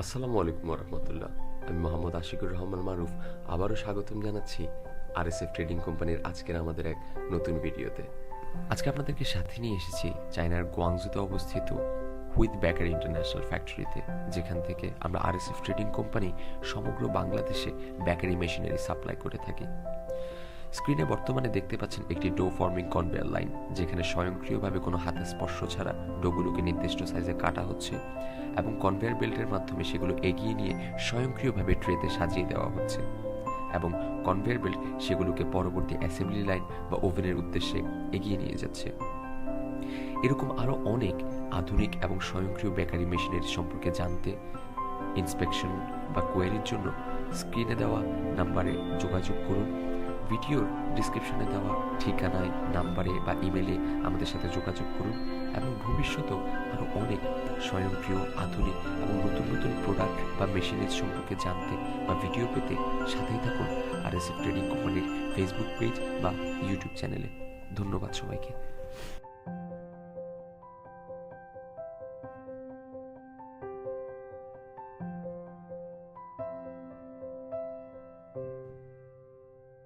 আসসালামু আলাইকুম রহমতুল্লাহ। আমি মোহাম্মদ আশিকুর রহমান মারুফ আবারও স্বাগতম জানাচ্ছি আরএসএফ ট্রেডিং কোম্পানির আজকের আমাদের এক নতুন ভিডিওতে। আজকে আপনাদেরকে সাথে নিয়ে এসেছি চায়নার গোয়াংজুতে অবস্থিত হুইথ বেকারি ইন্টারন্যাশনাল ফ্যাক্টরিতে, যেখান থেকে আমরা আরএসএফ ট্রেডিং কোম্পানি সমগ্র বাংলাদেশে বেকারি মেশিনারি সাপ্লাই করে থাকি। স্ক্রিনে বর্তমানে দেখতে পাচ্ছেন একটি ডো ফর্মিং কনভেয়ার লাইন, যেখানে স্বয়ংক্রিয়ভাবে কোনো হাতে স্পর্শ ছাড়া ডোগুলোকে নির্দিষ্ট সাইজে কাটা হচ্ছে এবং কনভেয়ার বেল্টের মাধ্যমে সেগুলো এগিয়ে নিয়ে স্বয়ংক্রিয়ভাবে ট্রেতে সাজিয়ে দেওয়া হচ্ছে এবং কনভেয়ার বেল্ট সেগুলোকে পরবর্তী অ্যাসেম্বলি লাইন বা ওভেনের উদ্দেশ্যে এগিয়ে নিয়ে যাচ্ছে। এরকম আরও অনেক আধুনিক এবং স্বয়ংক্রিয় বেকারি মেশিনারি সম্পর্কে জানতে, ইন্সপেকশন বা কোয়েরির জন্য স্ক্রিনে দেওয়া নাম্বারে যোগাযোগ করুন। ভিডিওর ডিসক্রিপশনে দেওয়া ঠিকানায়, নাম্বারে বা ইমেলে আমাদের সাথে যোগাযোগ করুন এবং ভবিষ্যতেও আরও অনেক স্বয়ংক্রিয়, আধুনিক এবং নতুন নতুন প্রোডাক্ট বা মেশিনারি সম্পর্কে জানতে বা ভিডিও পেতে সাথেই থাকুন আরএসএফ ট্রেডিং কোম্পানির ফেসবুক পেজ বা ইউটিউব চ্যানেলে। ধন্যবাদ সবাইকে।